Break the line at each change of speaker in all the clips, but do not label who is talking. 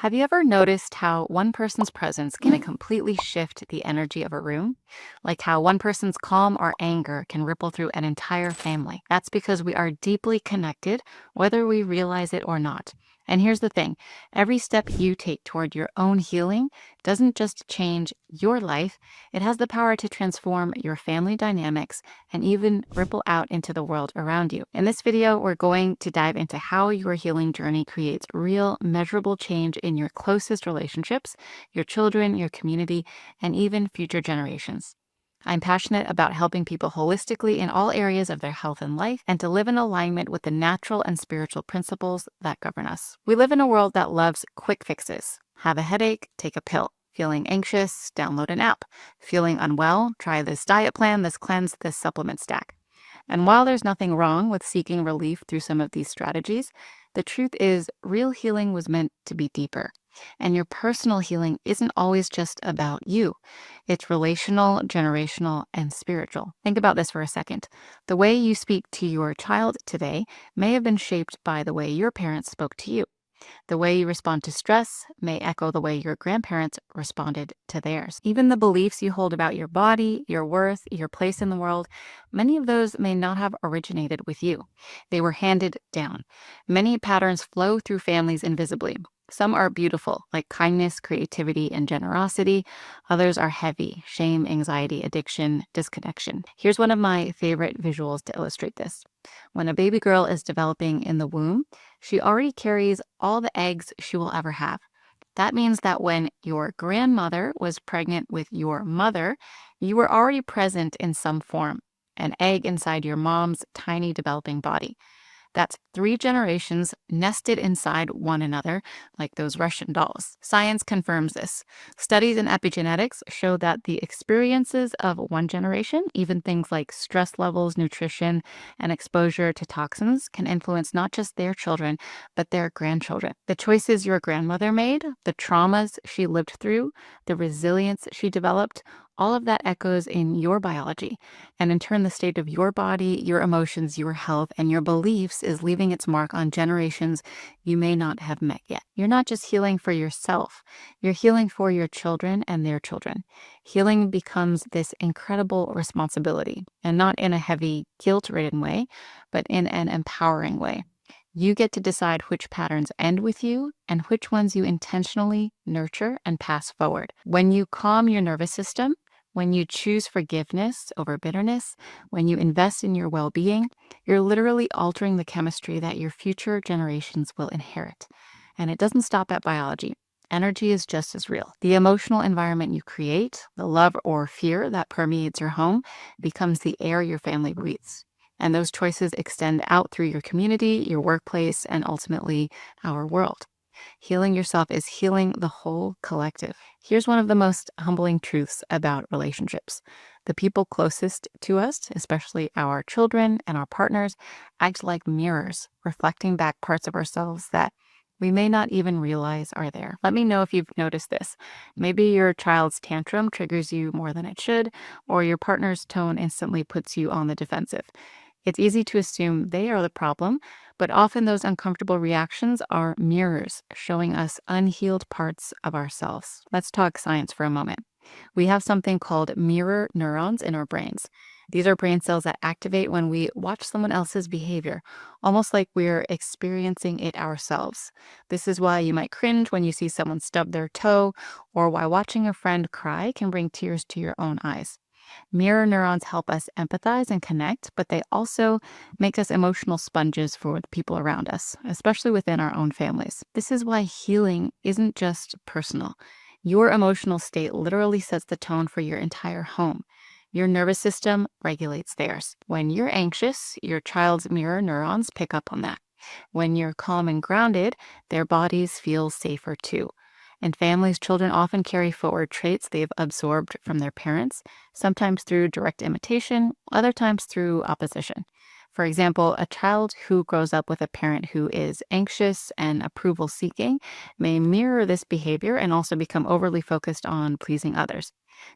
Have you ever noticed how one person's presence can completely shift the energy of a room? Like how one person's calm or anger can ripple through an entire family. That's because we are deeply connected, whether we realize it or not. And here's the thing, every step you take toward your own healing doesn't just change your life, it has the power to transform your family dynamics and even ripple out into the world around you. In this video, we're going to dive into how your healing journey creates real, measurable change in your closest relationships, your children, your community, and even future generations. I'm passionate about helping people holistically in all areas of their health and life and to live in alignment with the natural and spiritual principles that govern us. We live in a world that loves quick fixes. Have a headache? Take a pill. Feeling anxious? Download an app. Feeling unwell? Try this diet plan, this cleanse, this supplement stack. And while there's nothing wrong with seeking relief through some of these strategies, the truth is real healing was meant to be deeper. And your personal healing isn't always just about you. It's relational, generational, and spiritual. Think about this for a second. The way you speak to your child today may have been shaped by the way your parents spoke to you. The way you respond to stress may echo the way your grandparents responded to theirs. Even the beliefs you hold about your body, your worth, your place in the world, many of those may not have originated with you. They were handed down. Many patterns flow through families invisibly. Some are beautiful, like kindness, creativity, and generosity. Others are heavy, shame, anxiety, addiction, disconnection. Here's one of my favorite visuals to illustrate this. When a baby girl is developing in the womb, she already carries all the eggs she will ever have. That means that when your grandmother was pregnant with your mother, you were already present in some form, an egg inside your mom's tiny developing body. That's 3 generations nested inside one another, like those Russian dolls. Science confirms this. Studies in epigenetics show that the experiences of one generation, even things like stress levels, nutrition, and exposure to toxins, can influence not just their children, but their grandchildren. The choices your grandmother made, the traumas she lived through, the resilience she developed, all of that echoes in your biology. And in turn, the state of your body, your emotions, your health, and your beliefs is leaving its mark on generations you may not have met yet. You're not just healing for yourself, you're healing for your children and their children. Healing becomes this incredible responsibility, and not in a heavy, guilt-ridden way, but in an empowering way. You get to decide which patterns end with you and which ones you intentionally nurture and pass forward. When you calm your nervous system, when you choose forgiveness over bitterness, when you invest in your well-being, you're literally altering the chemistry that your future generations will inherit. And it doesn't stop at biology. Energy is just as real. The emotional environment you create, the love or fear that permeates your home, becomes the air your family breathes. And those choices extend out through your community, your workplace, and ultimately our world. Healing yourself is healing the whole collective. Here's one of the most humbling truths about relationships. The people closest to us, especially our children and our partners, act like mirrors, reflecting back parts of ourselves that we may not even realize are there. Let me know if you've noticed this. Maybe your child's tantrum triggers you more than it should, or your partner's tone instantly puts you on the defensive. It's easy to assume they are the problem, but often those uncomfortable reactions are mirrors showing us unhealed parts of ourselves. Let's talk science for a moment. We have something called mirror neurons in our brains. These are brain cells that activate when we watch someone else's behavior, almost like we're experiencing it ourselves. This is why you might cringe when you see someone stub their toe, or why watching a friend cry can bring tears to your own eyes. Mirror neurons help us empathize and connect, but they also make us emotional sponges for the people around us, especially within our own families. This is why healing isn't just personal. Your emotional state literally sets the tone for your entire home. Your nervous system regulates theirs. When you're anxious, your child's mirror neurons pick up on that. When you're calm and grounded, their bodies feel safer too. In families, children often carry forward traits they've absorbed from their parents, sometimes through direct imitation, other times through opposition. For example, a child who grows up with a parent who is anxious and approval seeking may mirror this behavior and also become overly focused on pleasing others.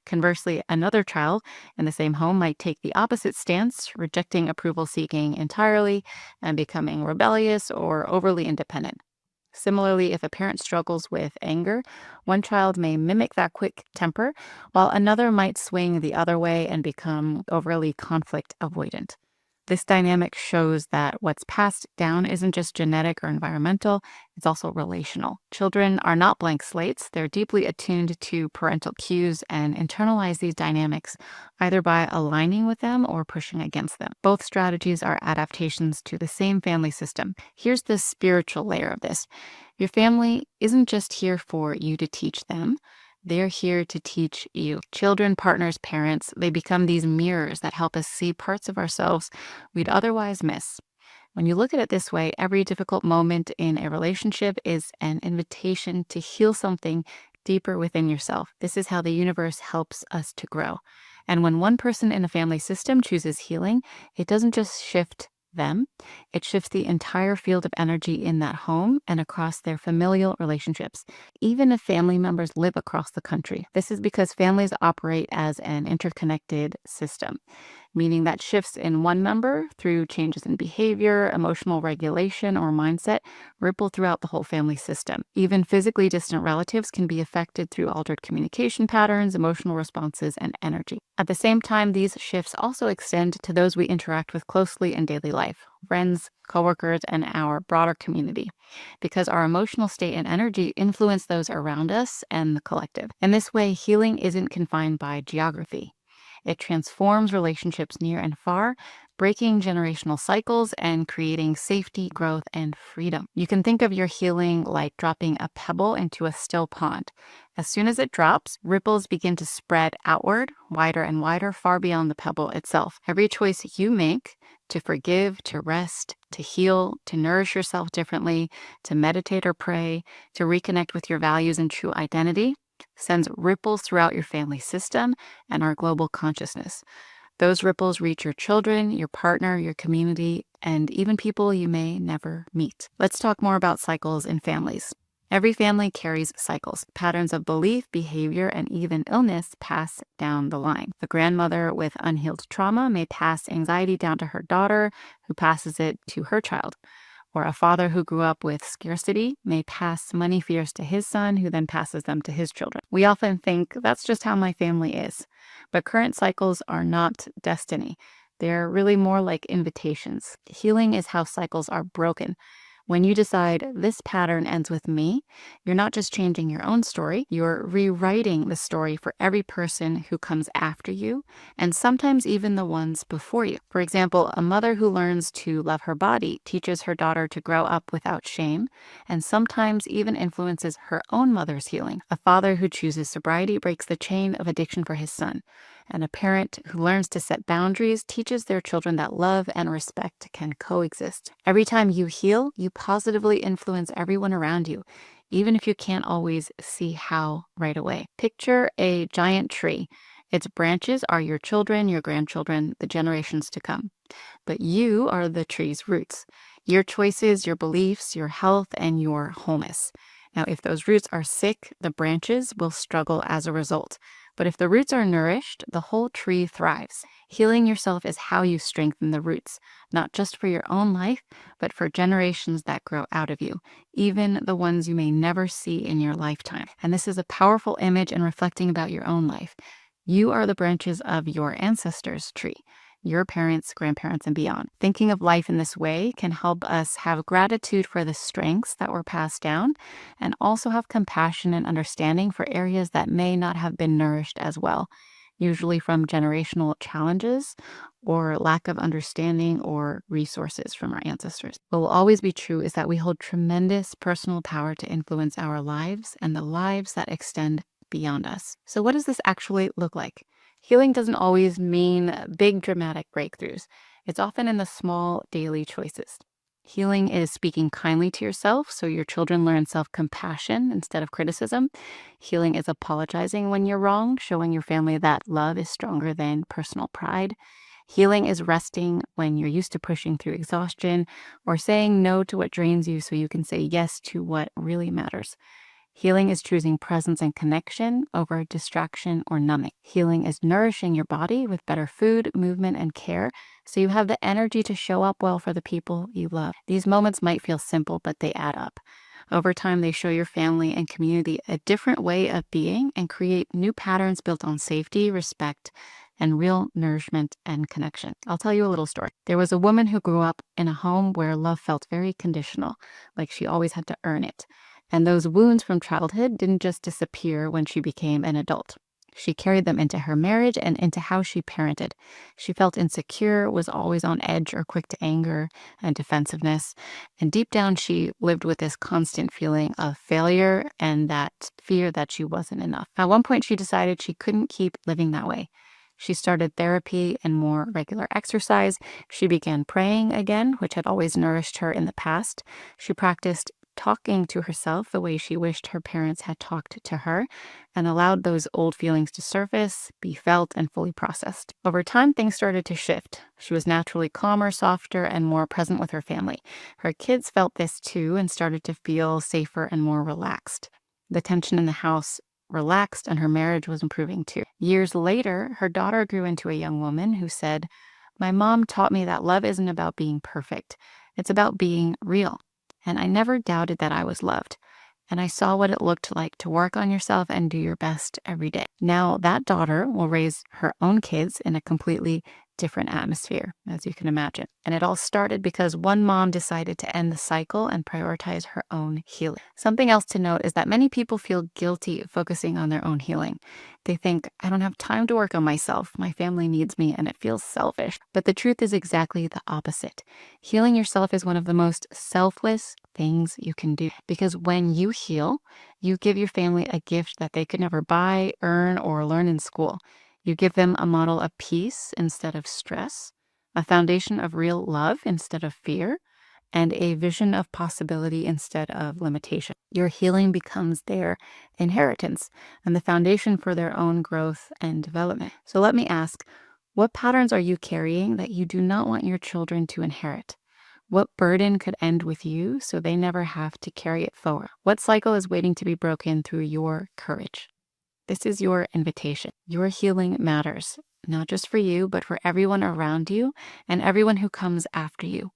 Conversely, another child in the same home might take the opposite stance, rejecting approval seeking entirely and becoming rebellious or overly independent. Similarly, if a parent struggles with anger, one child may mimic that quick temper, while another might swing the other way and become overly conflict avoidant. This dynamic shows that what's passed down isn't just genetic or environmental, it's also relational. Children are not blank slates, they're deeply attuned to parental cues and internalize these dynamics either by aligning with them or pushing against them. Both strategies are adaptations to the same family system. Here's the spiritual layer of this. Your family isn't just here for you to teach them. They're here to teach you. Children, partners, parents, they become these mirrors that help us see parts of ourselves we'd otherwise miss. When you look at it this way, every difficult moment in a relationship is an invitation to heal something deeper within yourself. This is how the universe helps us to grow. And when one person in a family system chooses healing, it doesn't just shift them, it shifts the entire field of energy in that home and across their familial relationships, even if family members live across the country. This is because families operate as an interconnected system, meaning that shifts in one member through changes in behavior, emotional regulation, or mindset ripple throughout the whole family system. Even physically distant relatives can be affected through altered communication patterns, emotional responses, and energy. At the same time, these shifts also extend to those we interact with closely in daily life, friends, coworkers, and our broader community, because our emotional state and energy influence those around us and the collective. In this way, healing isn't confined by geography. It transforms relationships near and far, breaking generational cycles and creating safety, growth, and freedom. You can think of your healing like dropping a pebble into a still pond. As soon as it drops, ripples begin to spread outward, wider and wider, far beyond the pebble itself. Every choice you make to forgive, to rest, to heal, to nourish yourself differently, to meditate or pray, to reconnect with your values and true identity, sends ripples throughout your family system and our global consciousness. Those ripples reach your children, your partner, your community, and even people you may never meet. Let's talk more about cycles in families. Every family carries cycles. Patterns of belief, behavior, and even illness pass down the line. The grandmother with unhealed trauma may pass anxiety down to her daughter, who passes it to her child. Or a father who grew up with scarcity may pass money fears to his son, who then passes them to his children. We often think that's just how my family is. But current cycles are not destiny. They're really more like invitations. Healing is how cycles are broken. When you decide this pattern ends with me, you're not just changing your own story, you're rewriting the story for every person who comes after you, and sometimes even the ones before you. For example, a mother who learns to love her body teaches her daughter to grow up without shame, and sometimes even influences her own mother's healing. A father who chooses sobriety breaks the chain of addiction for his son. And a parent who learns to set boundaries teaches their children that love and respect can coexist. Every time you heal, you positively influence everyone around you, even if you can't always see how right away. Picture a giant tree. Its branches are your children, your grandchildren, the generations to come. But you are the tree's roots. Your choices, your beliefs, your health, and your wholeness. Now, if those roots are sick, the branches will struggle as a result. But if the roots are nourished, the whole tree thrives. Healing yourself is how you strengthen the roots, not just for your own life, but for generations that grow out of you, even the ones you may never see in your lifetime. And this is a powerful image in reflecting about your own life. You are the branches of your ancestors' tree, your parents, grandparents, and beyond. Thinking of life in this way can help us have gratitude for the strengths that were passed down and also have compassion and understanding for areas that may not have been nourished as well, usually from generational challenges or lack of understanding or resources from our ancestors. What will always be true is that we hold tremendous personal power to influence our lives and the lives that extend beyond us. So what does this actually look like? Healing doesn't always mean big dramatic breakthroughs. It's often in the small daily choices. Healing is speaking kindly to yourself so your children learn self-compassion instead of criticism. Healing is apologizing when you're wrong, showing your family that love is stronger than personal pride. Healing is resting when you're used to pushing through exhaustion or saying no to what drains you so you can say yes to what really matters. Healing is choosing presence and connection over distraction or numbing. Healing is nourishing your body with better food, movement, and care so you have the energy to show up well for the people you love. These moments might feel simple, but they add up. Over time, they show your family and community a different way of being and create new patterns built on safety, respect, and real nourishment and connection. I'll tell you a little story. There was a woman who grew up in a home where love felt very conditional, like she always had to earn it. And those wounds from childhood didn't just disappear when she became an adult. She carried them into her marriage and into how she parented. She felt insecure, was always on edge or quick to anger and defensiveness. And deep down, she lived with this constant feeling of failure and that fear that she wasn't enough. At one point, she decided she couldn't keep living that way. She started therapy and more regular exercise. She began praying again, which had always nourished her in the past. She practiced talking to herself the way she wished her parents had talked to her, and allowed those old feelings to surface, be felt, and fully processed. Over time, things started to shift. She was naturally calmer, softer, and more present with her family. Her kids felt this too and started to feel safer and more relaxed. The tension in the house relaxed, and her marriage was improving too. Years later, her daughter grew into a young woman who said, "My mom taught me that love isn't about being perfect. It's about being real. And I never doubted that I was loved. And I saw what it looked like to work on yourself and do your best every day." Now, that daughter will raise her own kids in a completely different atmosphere, as you can imagine. And it all started because one mom decided to end the cycle and prioritize her own healing. Something else to note is that many people feel guilty focusing on their own healing. They think, "I don't have time to work on myself. My family needs me," and it feels selfish. But the truth is exactly the opposite. Healing yourself is one of the most selfless things you can do, because when you heal, you give your family a gift that they could never buy, earn, or learn in school. You give them a model of peace instead of stress, a foundation of real love instead of fear, and a vision of possibility instead of limitation. Your healing becomes their inheritance and the foundation for their own growth and development. So let me ask, what patterns are you carrying that you do not want your children to inherit? What burden could end with you so they never have to carry it forward? What cycle is waiting to be broken through your courage? This is your invitation. Your healing matters, not just for you, but for everyone around you and everyone who comes after you.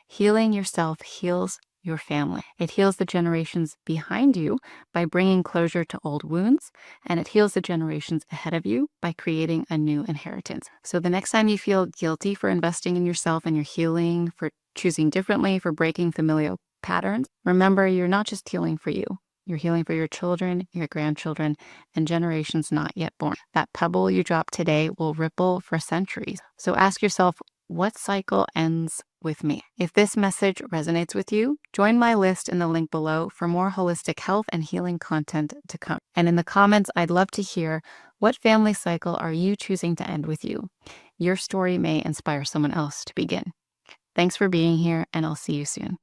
Healing yourself heals your family. It heals the generations behind you by bringing closure to old wounds, and it heals the generations ahead of you by creating a new inheritance. So the next time you feel guilty for investing in yourself and your healing, for choosing differently, for breaking familial patterns, remember you're not just healing for you. You're healing for your children, your grandchildren, and generations not yet born. That pebble you drop today will ripple for centuries. So ask yourself, what cycle ends with me? If this message resonates with you, join my list in the link below for more holistic health and healing content to come. And in the comments, I'd love to hear, what family cycle are you choosing to end with you? Your story may inspire someone else to begin. Thanks for being here, and I'll see you soon.